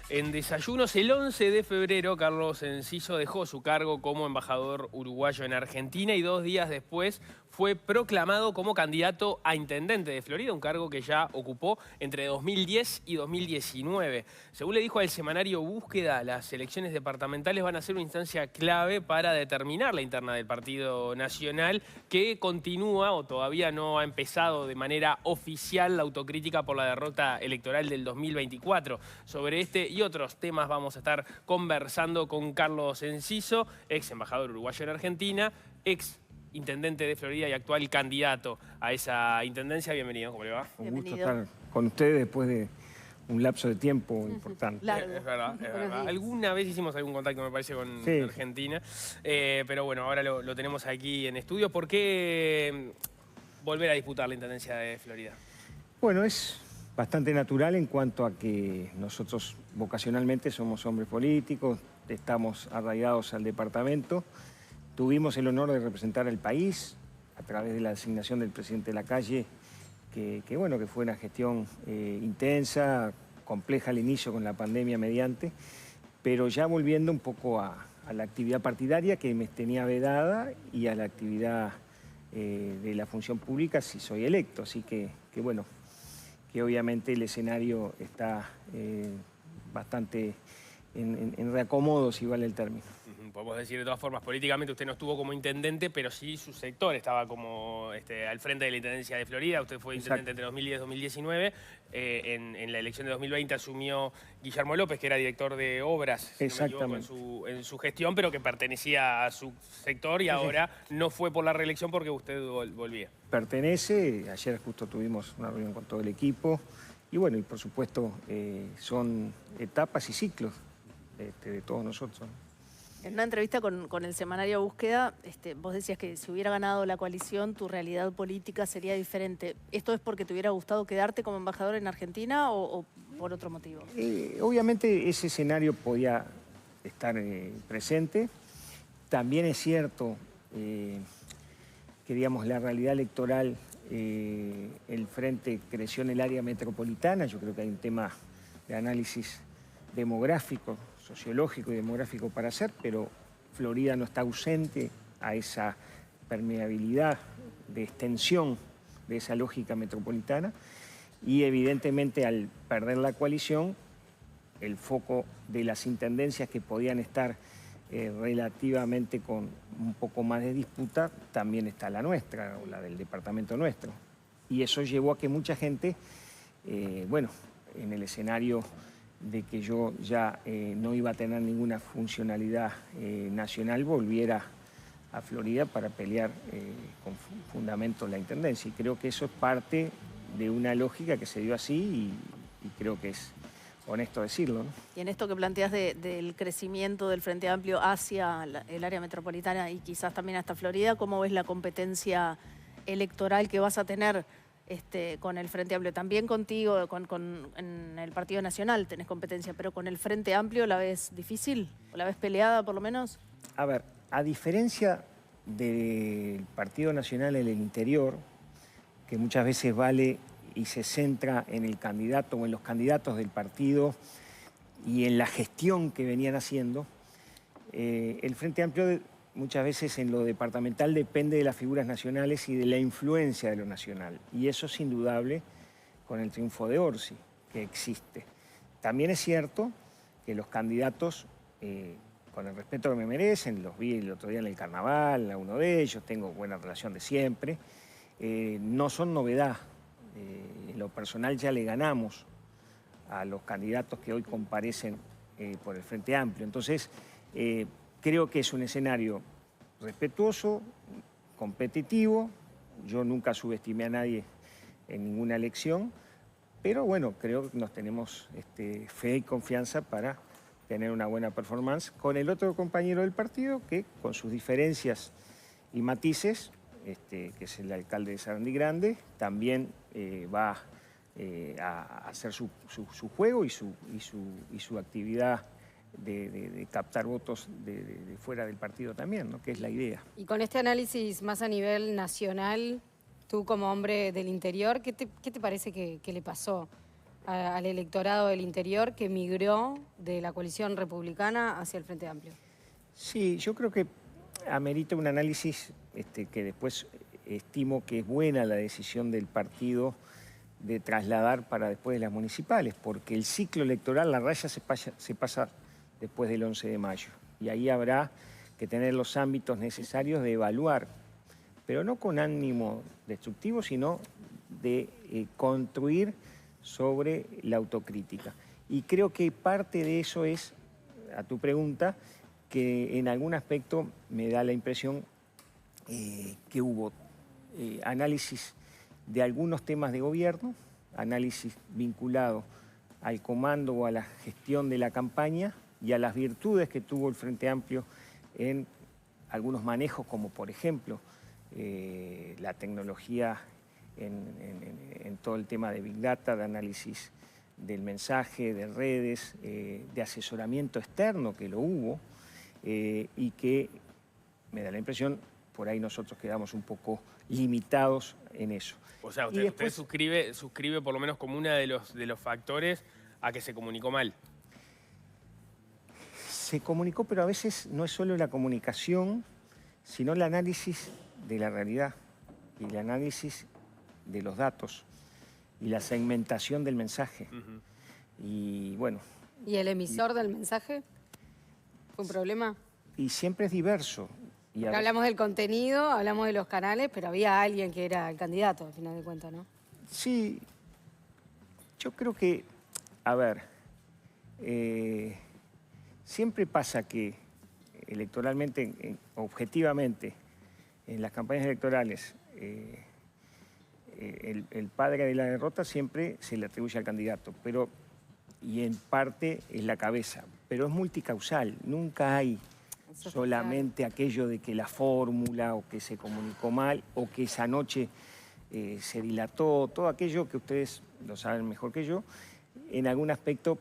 En Desayunos, el 11 de febrero, Carlos Enciso dejó su cargo como embajador uruguayo en Argentina y 2 días después fue proclamado como candidato a intendente de Florida, un cargo que ya ocupó entre 2010 y 2019. Según le dijo al semanario Búsqueda, las elecciones departamentales van a ser una instancia clave para determinar la interna del Partido Nacional, que continúa o todavía no ha empezado de manera oficial la autocrítica por la derrota electoral del 2024. Sobre este y otros temas vamos a estar conversando con Carlos Enciso, ex embajador uruguayo en Argentina, ex intendente de Florida y actual candidato a esa intendencia. Bienvenido, ¿cómo le va? Un gusto estar con ustedes después de un lapso de tiempo importante. Claro. Es verdad, es verdad. Alguna vez hicimos algún contacto, me parece, con Argentina, pero bueno, ahora lo tenemos aquí en estudio. ¿Por qué volver a disputar la intendencia de Florida? Bueno, es bastante natural en cuanto a que nosotros vocacionalmente somos hombres políticos, estamos arraigados al departamento. Tuvimos el honor de representar al país a través de la designación del presidente Lacalle, que fue una gestión intensa, compleja al inicio con la pandemia mediante, pero ya volviendo un poco a la actividad partidaria que me tenía vedada y a la actividad de la función pública si soy electo. Así que obviamente el escenario está bastante en reacomodo, si vale el término. Podemos decir de todas formas, políticamente usted no estuvo como intendente, pero sí su sector estaba como al frente de la intendencia de Florida. Usted fue intendente entre 2010 y 2019. En la elección de 2020 asumió Guillermo López, que era director de obras, si no me equivoco, en su gestión, pero que pertenecía a su sector y ahora no fue por la reelección porque usted volvía. Pertenece, ayer justo tuvimos una reunión con todo el equipo y y por supuesto son etapas y ciclos de todos nosotros. En una entrevista con el semanario Búsqueda, vos decías que si hubiera ganado la coalición, tu realidad política sería diferente. ¿Esto es porque te hubiera gustado quedarte como embajador en Argentina o por otro motivo? Obviamente ese escenario podía estar presente. También es cierto que, digamos, la realidad electoral, el Frente creció en el área metropolitana. Yo creo que hay un tema de análisis demográfico, sociológico y demográfico para hacer, pero Florida no está ausente a esa permeabilidad de extensión de esa lógica metropolitana y evidentemente al perder la coalición, el foco de las intendencias que podían estar relativamente con un poco más de disputa, también está la nuestra, o la del departamento nuestro. Y eso llevó a que mucha gente, en el escenario de que yo ya no iba a tener ninguna funcionalidad nacional, volviera a Florida para pelear con fundamento la intendencia. Y creo que eso es parte de una lógica que se dio así y creo que es honesto decirlo, ¿no? Y en esto que planteas del crecimiento del Frente Amplio hacia el área metropolitana y quizás también hasta Florida, ¿cómo ves la competencia electoral que vas a tener con el Frente Amplio? También contigo, en el Partido Nacional tenés competencia, pero con el Frente Amplio, ¿la ves difícil? ¿O la ves peleada por lo menos? A ver, a diferencia del Partido Nacional en el interior, que muchas veces vale y se centra en el candidato o en los candidatos del partido y en la gestión que venían haciendo, el Frente Amplio muchas veces en lo departamental depende de las figuras nacionales y de la influencia de lo nacional. Y eso es indudable con el triunfo de Orsi, que existe. También es cierto que los candidatos, con el respeto que me merecen, los vi el otro día en el carnaval, a uno de ellos, tengo buena relación de siempre, no son novedad. En lo personal ya le ganamos a los candidatos que hoy comparecen por el Frente Amplio. Entonces, creo que es un escenario respetuoso, competitivo. Yo nunca subestimé a nadie en ninguna elección, pero creo que nos tenemos fe y confianza para tener una buena performance con el otro compañero del partido que, con sus diferencias y matices, que es el alcalde de Sarandí Grande, también va a hacer su juego y su actividad de captar votos de fuera del partido también, ¿no? Que es la idea. Y con este análisis más a nivel nacional, tú como hombre del interior, ¿qué te parece que le pasó al electorado del interior que migró de la coalición republicana hacia el Frente Amplio? Sí, yo creo que amerita un análisis que después estimo que es buena la decisión del partido de trasladar para después de las municipales, porque el ciclo electoral, la raya se pasa después del 11 de mayo. Y ahí habrá que tener los ámbitos necesarios de evaluar, pero no con ánimo destructivo, sino de construir sobre la autocrítica. Y creo que parte de eso es, a tu pregunta, que en algún aspecto me da la impresión que hubo análisis de algunos temas de gobierno, análisis vinculado al comando o a la gestión de la campaña y a las virtudes que tuvo el Frente Amplio en algunos manejos, como por ejemplo la tecnología en todo el tema de Big Data, de análisis del mensaje, de redes, de asesoramiento externo, que lo hubo, y que me da la impresión, por ahí nosotros quedamos un poco limitados en eso. O sea, Y después, usted suscribe por lo menos como uno de los factores a que se comunicó mal. se comunicó, pero a veces no es solo la comunicación, sino el análisis de la realidad y el análisis de los datos y la segmentación del mensaje. Y bueno, ¿Y el emisor del mensaje? ¿Fue un problema? y siempre es diverso. Y Porque hablamos del contenido, hablamos de los canales, pero había alguien que era el candidato, al final de cuentas, ¿no? sí, yo creo que, a ver, siempre pasa que electoralmente, objetivamente, en las campañas electorales, el padre de la derrota siempre se le atribuye al candidato, pero, y en parte es la cabeza, pero es multicausal, nunca hay Eso está solamente aquello de que la fórmula o que se comunicó mal o que esa noche se dilató, todo aquello que ustedes lo saben mejor que yo, en algún aspecto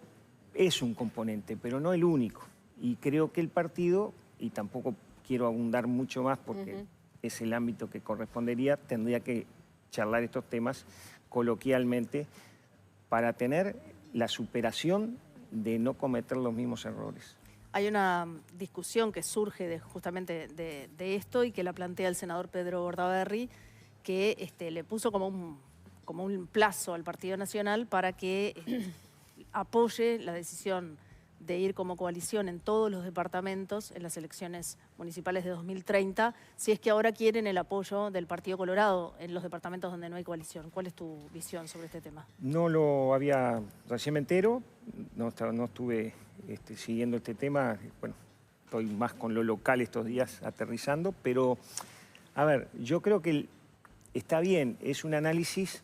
es un componente, pero no el único. Y creo que el partido, y tampoco quiero abundar mucho más porque es el ámbito que correspondería, tendría que charlar estos temas coloquialmente para tener la superación de no cometer los mismos errores. Hay una discusión que surge justamente de esto y que la plantea el senador Pedro Bordaberry, que le puso como un plazo al Partido Nacional para que apoye la decisión de ir como coalición en todos los departamentos en las elecciones municipales de 2030, si es que ahora quieren el apoyo del Partido Colorado en los departamentos donde no hay coalición. ¿Cuál es tu visión sobre este tema? No lo había, recién me entero, no estuve siguiendo este tema, bueno, estoy más con lo local estos días aterrizando, pero a ver, yo creo que está bien, es un análisis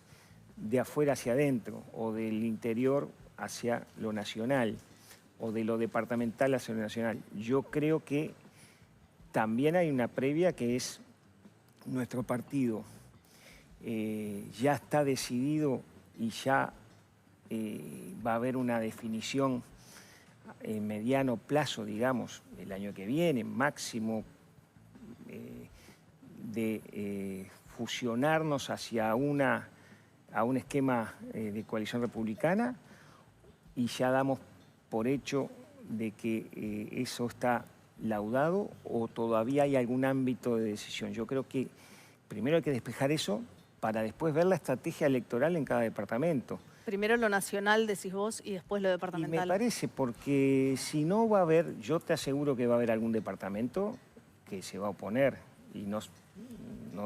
de afuera hacia adentro o del interior hacia lo nacional o de lo departamental hacia lo nacional. Yo creo que también hay una previa que es nuestro partido ya está decidido y ya va a haber una definición en mediano plazo, digamos, el año que viene, máximo, de fusionarnos hacia un esquema de coalición republicana, y ya damos por hecho de que eso está laudado o todavía hay algún ámbito de decisión. Yo creo que primero hay que despejar eso para después ver la estrategia electoral en cada departamento. Primero lo nacional, decís vos, y después lo Y departamental. me parece, porque si no va a haber, yo te aseguro que va a haber algún departamento que se va a oponer, y no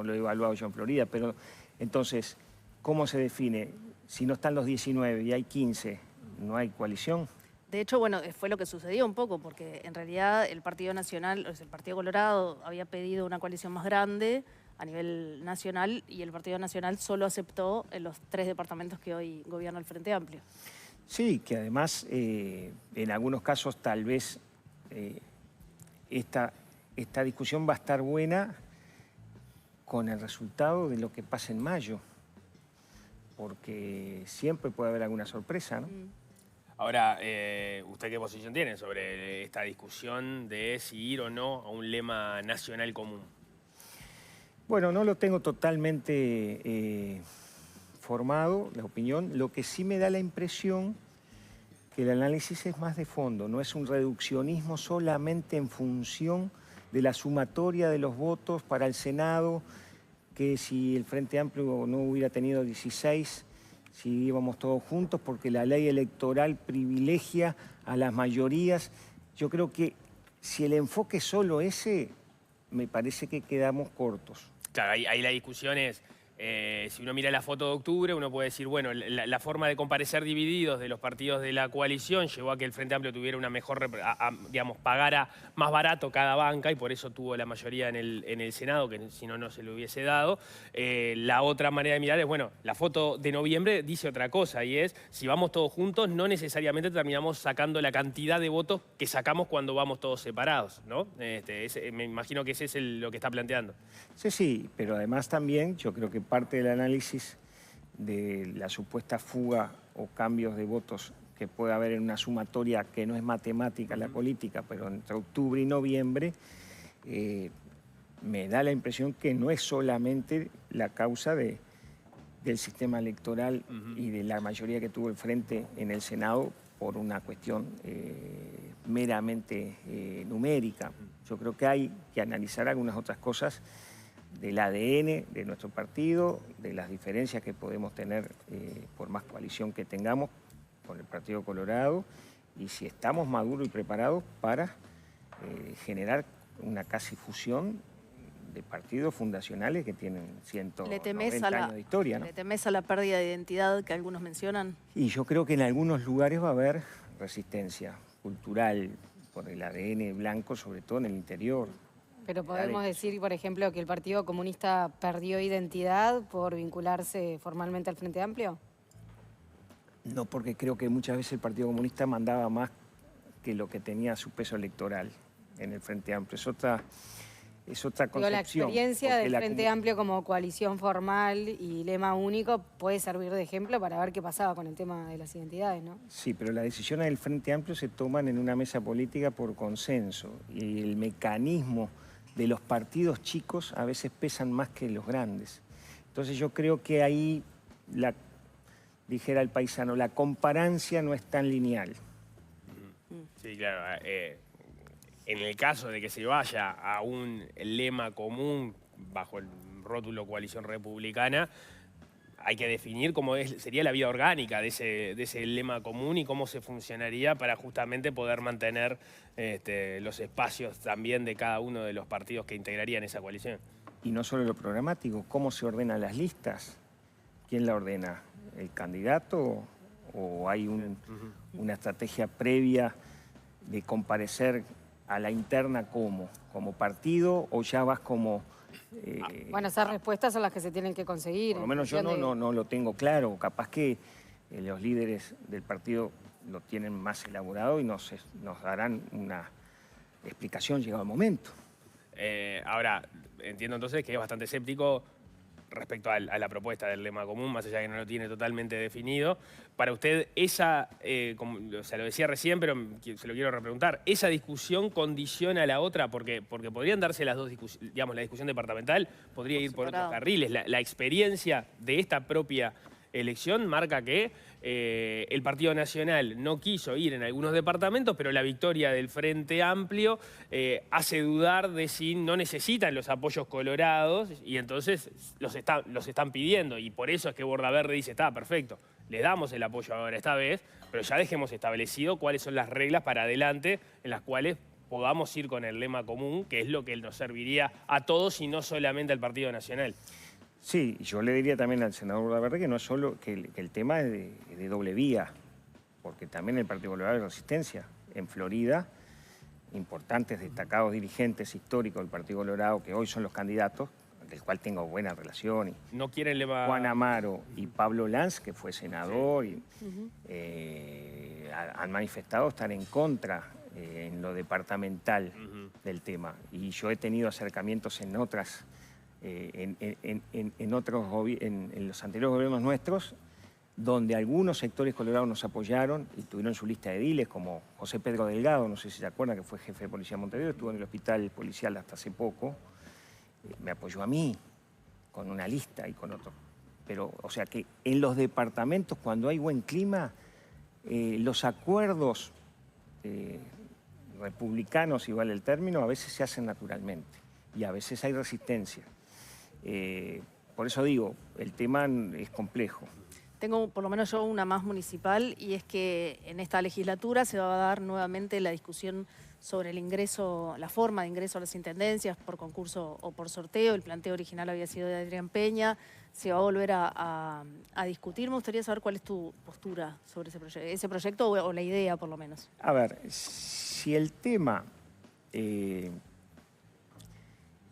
lo he evaluado yo en Florida, pero entonces, ¿cómo se define? Si no están los 19 y hay 15, ¿no hay coalición? De hecho, bueno, fue lo que sucedió un poco, porque en realidad el Partido Nacional, el Partido Colorado, había pedido una coalición más grande a nivel nacional y el Partido Nacional solo aceptó en los 3 departamentos que hoy gobierna el Frente Amplio. Sí, que además en algunos casos tal vez esta discusión va a estar buena con el resultado de lo que pase en mayo, porque siempre puede haber alguna sorpresa, ¿no? Ahora, ¿usted qué posición tiene sobre esta discusión de si ir o no a un lema nacional común? Bueno, no lo tengo totalmente formado la opinión. Lo que sí me da la impresión que el análisis es más de fondo, no es un reduccionismo solamente en función de la sumatoria de los votos para el Senado, que si el Frente Amplio no hubiera tenido 16, si íbamos todos juntos, porque la ley electoral privilegia a las mayorías. Yo creo que si el enfoque es solo ese, me parece que quedamos cortos. Claro, ahí la discusión es, si uno mira la foto de octubre, uno puede decir, bueno, la forma de comparecer divididos de los partidos de la coalición llevó a que el Frente Amplio tuviera una mejor, digamos, pagara más barato cada banca y por eso tuvo la mayoría en el Senado, que si no, no se lo hubiese dado. La otra manera de mirar es, bueno, la foto de noviembre dice otra cosa y es, si vamos todos juntos, no necesariamente terminamos sacando la cantidad de votos que sacamos cuando vamos todos separados, ¿no? Me imagino que ese es lo que está planteando. Sí, pero además también yo creo que parte del análisis de la supuesta fuga o cambios de votos que puede haber en una sumatoria que no es matemática la política, pero entre octubre y noviembre, me da la impresión que no es solamente la causa del sistema electoral y de la mayoría que tuvo el Frente en el Senado por una cuestión meramente numérica. Yo creo que hay que analizar algunas otras cosas del ADN de nuestro partido, de las diferencias que podemos tener por más coalición que tengamos con el Partido Colorado y si estamos maduros y preparados para generar una casi fusión de partidos fundacionales que tienen 190 años de historia, ¿no? ¿Le temes a la pérdida de identidad que algunos mencionan? Y yo creo que en algunos lugares va a haber resistencia cultural por el ADN blanco, sobre todo en el interior. Pero podemos decir, por ejemplo, que el Partido Comunista perdió identidad por vincularse formalmente al Frente Amplio. No, porque creo que muchas veces el Partido Comunista mandaba más que lo que tenía su peso electoral en el Frente Amplio. Es otra concepción. Digo, la experiencia del Frente Amplio como coalición formal y lema único puede servir de ejemplo para ver qué pasaba con el tema de las identidades, ¿no? Sí, pero las decisiones del Frente Amplio se toman en una mesa política por consenso y el mecanismo de los partidos chicos a veces pesan más que los grandes. Entonces yo creo que ahí, dijera el paisano, la comparancia no es tan lineal. Sí, claro. En el caso de que se vaya a un lema común bajo el rótulo coalición republicana, hay que definir cómo sería la vida orgánica de ese lema común y cómo se funcionaría para justamente poder mantener los espacios también de cada uno de los partidos que integrarían esa coalición. Y no solo lo programático, ¿cómo se ordenan las listas? ¿Quién la ordena? ¿El candidato o hay una estrategia previa de comparecer a la interna como partido o ya vas como... Bueno, esas respuestas son las que se tienen que conseguir. Por lo menos yo no lo tengo claro. Capaz que los líderes del partido lo tienen más elaborado y nos darán una explicación llegado el momento. Ahora, entiendo entonces que es bastante escéptico respecto a la propuesta del lema común, más allá de que no lo tiene totalmente definido. Para usted, como se lo decía recién, pero se lo quiero repreguntar, ¿esa discusión condiciona a la otra? Porque podrían darse las dos discusiones, digamos, la discusión departamental podría ir por otros carriles. La experiencia de esta propia elección marca que el Partido Nacional no quiso ir en algunos departamentos, pero la victoria del Frente Amplio hace dudar de si no necesitan los apoyos colorados y entonces los están pidiendo. Y por eso es que Bordaverde dice, está perfecto, le damos el apoyo ahora esta vez, pero ya dejemos establecido cuáles son las reglas para adelante en las cuales podamos ir con el lema común, que es lo que nos serviría a todos y no solamente al Partido Nacional. Sí, yo le diría también al senador Bordaverde que no es solo que el tema es de doble vía, porque también el Partido Colorado de Resistencia. En Florida, importantes, destacados dirigentes históricos del Partido Colorado, que hoy son los candidatos, del cual tengo buena relación. Y no quieren lema... Juan Amaro y Pablo Lanz, que fue senador, y, han manifestado estar en contra en lo departamental del tema. Y yo he tenido acercamientos en otras... en los anteriores gobiernos nuestros, donde algunos sectores colorados nos apoyaron y tuvieron su lista de ediles, como José Pedro Delgado, no sé si se acuerdan, que fue jefe de policía de Montevideo, estuvo en el hospital policial hasta hace poco, me apoyó a mí con una lista y con otros pero, o sea, que en los departamentos, cuando hay buen clima, los acuerdos republicanos, si vale el término, a veces se hacen naturalmente y a veces hay resistencia. Por eso digo, el tema es complejo. Tengo por lo menos yo una más municipal, y es que en esta legislatura se va a dar nuevamente la discusión sobre el ingreso, la forma de ingreso a las intendencias, por concurso o por sorteo. El planteo original había sido de Adrián Peña. Se va a volver a discutir. Me gustaría saber cuál es tu postura sobre ese proyecto o la idea, por lo menos. A ver, si el tema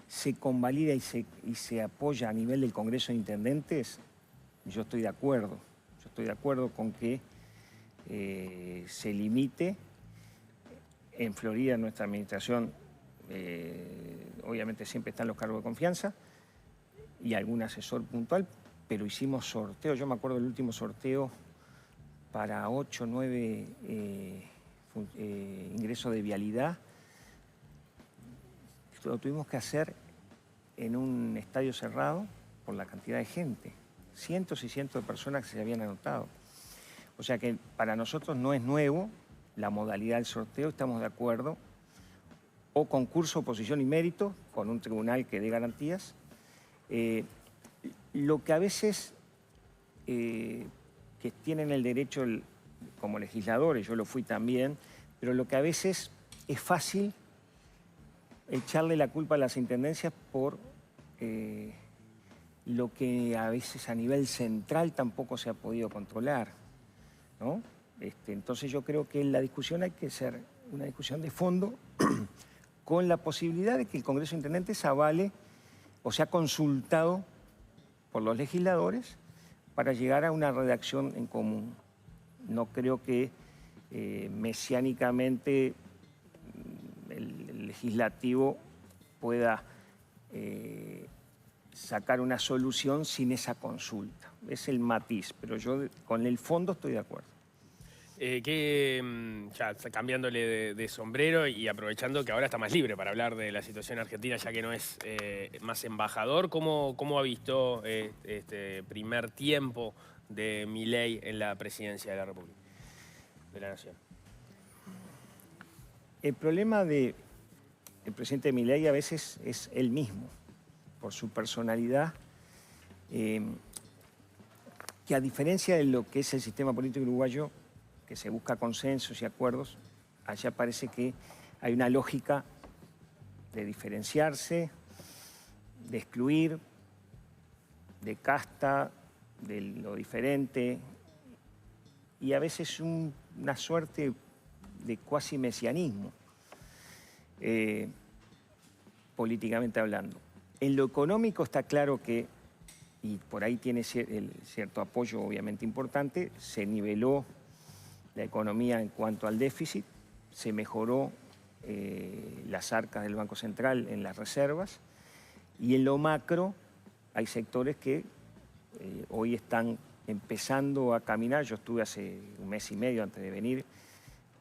se convalida y se apoya a nivel del Congreso de Intendentes, yo estoy de acuerdo. Yo estoy de acuerdo con que se limite. En Florida, nuestra administración, obviamente siempre están los cargos de confianza y algún asesor puntual, pero hicimos sorteo. Yo me acuerdo del último sorteo para 8 o 9 ingresos de vialidad. Lo tuvimos que hacer en un estadio cerrado por la cantidad de gente. Cientos y cientos de personas que se habían anotado. O sea que para nosotros no es nuevo la modalidad del sorteo, estamos de acuerdo. O concurso, oposición y mérito, con un tribunal que dé garantías. Lo que a veces que tienen el derecho como legisladores, yo lo fui también, pero lo que a veces es fácil echarle la culpa a las intendencias por lo que a veces a nivel central tampoco se ha podido controlar, ¿no? Entonces yo creo que la discusión hay que ser una discusión de fondo con la posibilidad de que el Congreso de Intendentes avale o sea consultado por los legisladores para llegar a una redacción en común. No creo que mesiánicamente el legislativo pueda sacar una solución sin esa consulta. Es el matiz, pero yo con el fondo estoy de acuerdo. Ya cambiándole de sombrero y aprovechando que ahora está más libre para hablar de la situación argentina, ya que no es más embajador, ¿cómo ha visto este primer tiempo de Milei en la presidencia de la República, de la Nación? El problema del presidente Milei a veces es él mismo, por su personalidad, que a diferencia de lo que es el sistema político uruguayo, que se busca consensos y acuerdos, allá parece que hay una lógica de diferenciarse, de excluir, de casta, de lo diferente, y a veces una suerte de cuasi mesianismo, políticamente hablando. En lo económico está claro que, y por ahí tiene cierto apoyo obviamente importante, se niveló la economía en cuanto al déficit, se mejoró las arcas del Banco Central en las reservas, y en lo macro hay sectores que hoy están empezando a caminar. Yo estuve hace un mes y medio antes de venir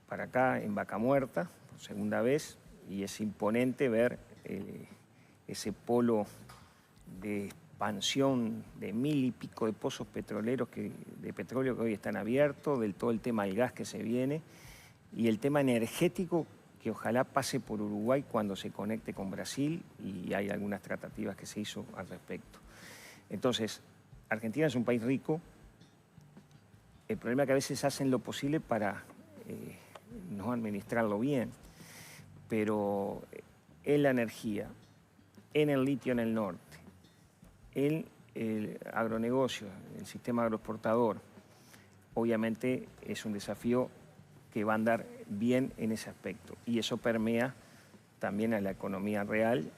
para acá en Vaca Muerta, por segunda vez, y es imponente ver ese polo de expansión de 1000 y pico de pozos petroleros de petróleo que hoy están abiertos, del todo el tema del gas que se viene y el tema energético que ojalá pase por Uruguay cuando se conecte con Brasil, y hay algunas tratativas que se hizo al respecto. Entonces, Argentina es un país rico. El problema es que a veces hacen lo posible para no administrarlo bien, pero en la energía, en el litio en el norte, en el agronegocio, el sistema agroexportador, obviamente es un desafío que va a andar bien en ese aspecto, y eso permea también a la economía real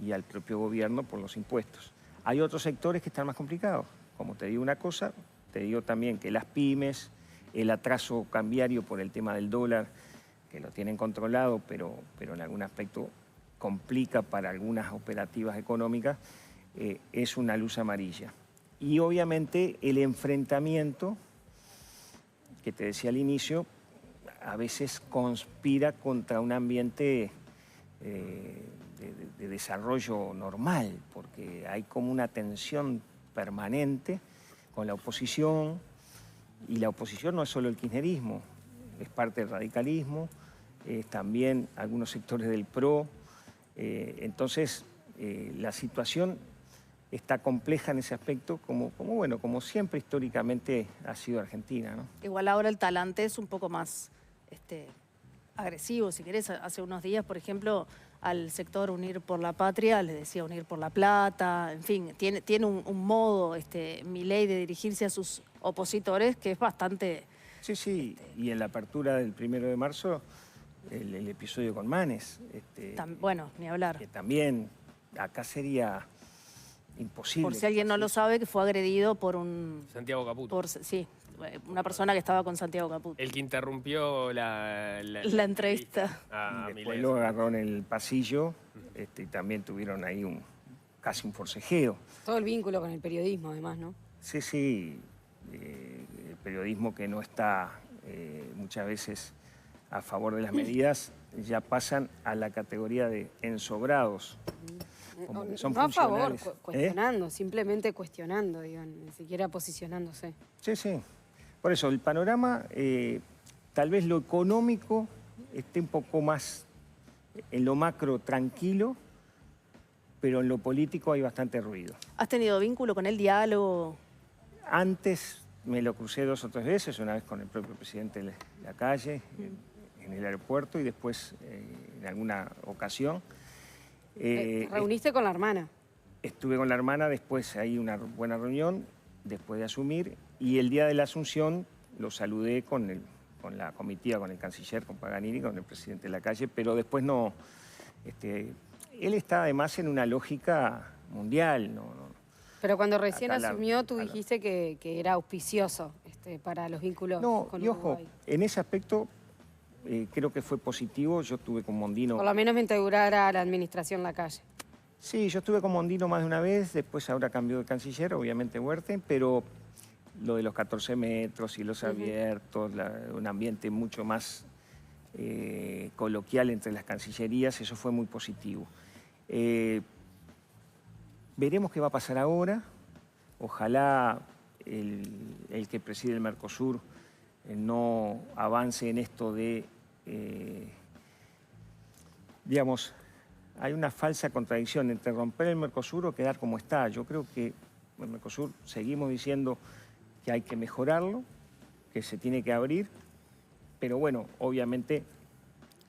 y al propio gobierno por los impuestos. Hay otros sectores que están más complicados. Como te digo una cosa, te digo también que las pymes, el atraso cambiario por el tema del dólar, que lo tienen controlado, pero en algún aspecto complica para algunas operativas económicas, es una luz amarilla. Y obviamente el enfrentamiento, que te decía al inicio, a veces conspira contra un ambiente de desarrollo normal, porque hay como una tensión permanente con la oposición, y la oposición no es solo el kirchnerismo, es parte del radicalismo, es también algunos sectores del PRO. Entonces, la situación está compleja en ese aspecto, como siempre históricamente ha sido Argentina, ¿no? Igual ahora el talante es un poco más agresivo, si querés. Hace unos días, por ejemplo, al sector Unir por la Patria le decía Unir por la Plata, en fin, tiene un modo, Milei, de dirigirse a sus opositores que es bastante... Sí, y en la apertura del 1 de marzo, el episodio con Manes. Bueno, ni hablar. Que también acá sería imposible. Por si alguien no lo sabe, que fue agredido por un... Santiago Caputo. Sí, una persona que estaba con Santiago Caputo. El que interrumpió la entrevista. A Y después Milei. lo agarró en el pasillo, y también tuvieron ahí casi un forcejeo. Todo el vínculo con el periodismo, además, ¿no? Sí, el periodismo que no está muchas veces a favor de las medidas ya pasan a la categoría de ensobrados. Como que son No a favor, funcionales. cuestionando, simplemente cuestionando, digo, ni siquiera posicionándose. Sí. Por eso, el panorama, tal vez lo económico esté un poco más en lo macro tranquilo, pero en lo político hay bastante ruido. ¿Has tenido vínculo con el diálogo? Antes me lo crucé 2 o 3 veces, una vez con el propio presidente de la calle, en el aeropuerto, y después en alguna ocasión. ¿Te reuniste con la hermana? Estuve con la hermana, después hay una buena reunión, después de asumir, y el día de la asunción lo saludé con la comitiva, con el canciller, con Paganini, con el presidente de la calle, pero después no... él está además en una lógica mundial, ¿no? Pero cuando recién asumió, tú dijiste que era auspicioso para los vínculos con y ojo, Uruguay. en ese aspecto creo que fue positivo. Yo estuve con Mondino... Por lo menos mientras durara la administración Lacalle. Sí, yo estuve con Mondino más de una vez, después ahora cambió de canciller, obviamente Huerta, pero lo de los 14 metros, cielos abiertos, un ambiente mucho más coloquial entre las cancillerías, eso fue muy positivo. Veremos qué va a pasar ahora. Ojalá el que preside el Mercosur no avance en esto de, digamos, hay una falsa contradicción entre romper el Mercosur o quedar como está. Yo creo que el Mercosur seguimos diciendo que hay que mejorarlo, que se tiene que abrir, pero bueno, obviamente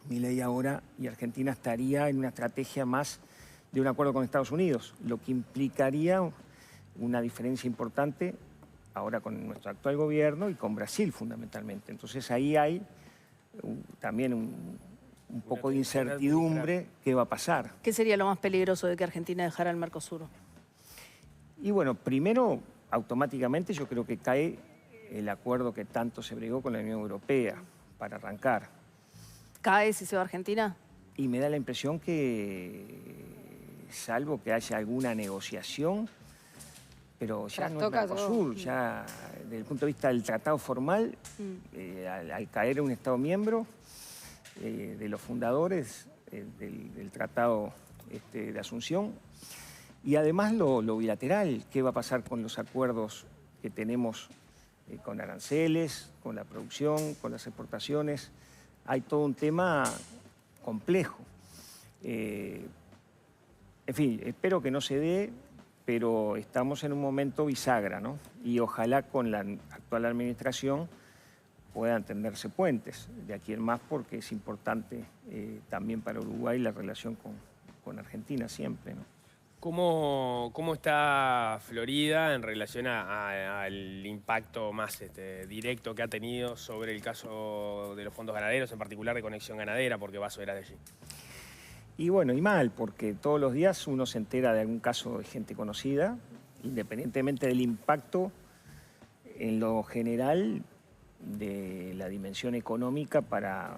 Milei ahora y Argentina estaría en una estrategia más de un acuerdo con Estados Unidos, lo que implicaría una diferencia importante ahora con nuestro actual gobierno y con Brasil fundamentalmente. Entonces ahí hay también un poco de incertidumbre qué va a pasar. ¿Qué sería lo más peligroso de que Argentina dejara el Mercosur? Y bueno, primero, automáticamente yo creo que cae el acuerdo que tanto se bregó con la Unión Europea para arrancar. ¿Cae si se va a Argentina? Y me da la impresión que, salvo que haya alguna negociación, pero ya no es Mercosur, ya desde el punto de vista del tratado formal, al caer un Estado miembro de los fundadores del tratado de Asunción, y además lo bilateral, qué va a pasar con los acuerdos que tenemos con aranceles, con la producción, con las exportaciones. Hay todo un tema complejo. En fin, espero que no se dé, pero estamos en un momento bisagra, ¿no? Y ojalá con la actual administración puedan tenderse puentes de aquí en más, porque es importante también para Uruguay la relación con Argentina siempre, ¿no? ¿Cómo está Florida en relación al impacto más directo que ha tenido sobre el caso de los fondos ganaderos, en particular de Conexión Ganadera, porque Vaso era de allí? Y bueno, y mal, porque todos los días uno se entera de algún caso de gente conocida, independientemente del impacto en lo general de la dimensión económica para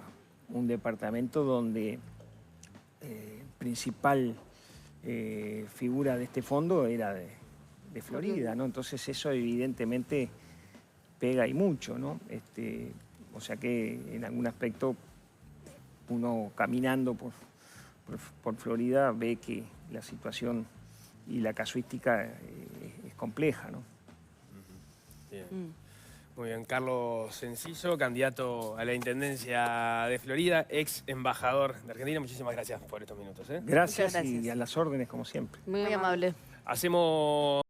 un departamento donde principal figura de este fondo era de Florida, ¿no? Entonces eso evidentemente pega y mucho, ¿no? O sea que en algún aspecto uno caminando por Florida ve que la situación y la casuística es compleja, ¿no? Bien. Muy bien, Carlos Enciso, candidato a la Intendencia de Florida, ex embajador de Argentina. Muchísimas gracias por estos minutos. Gracias, Muchas gracias. y a las órdenes como siempre. Muy amable. Hacemos...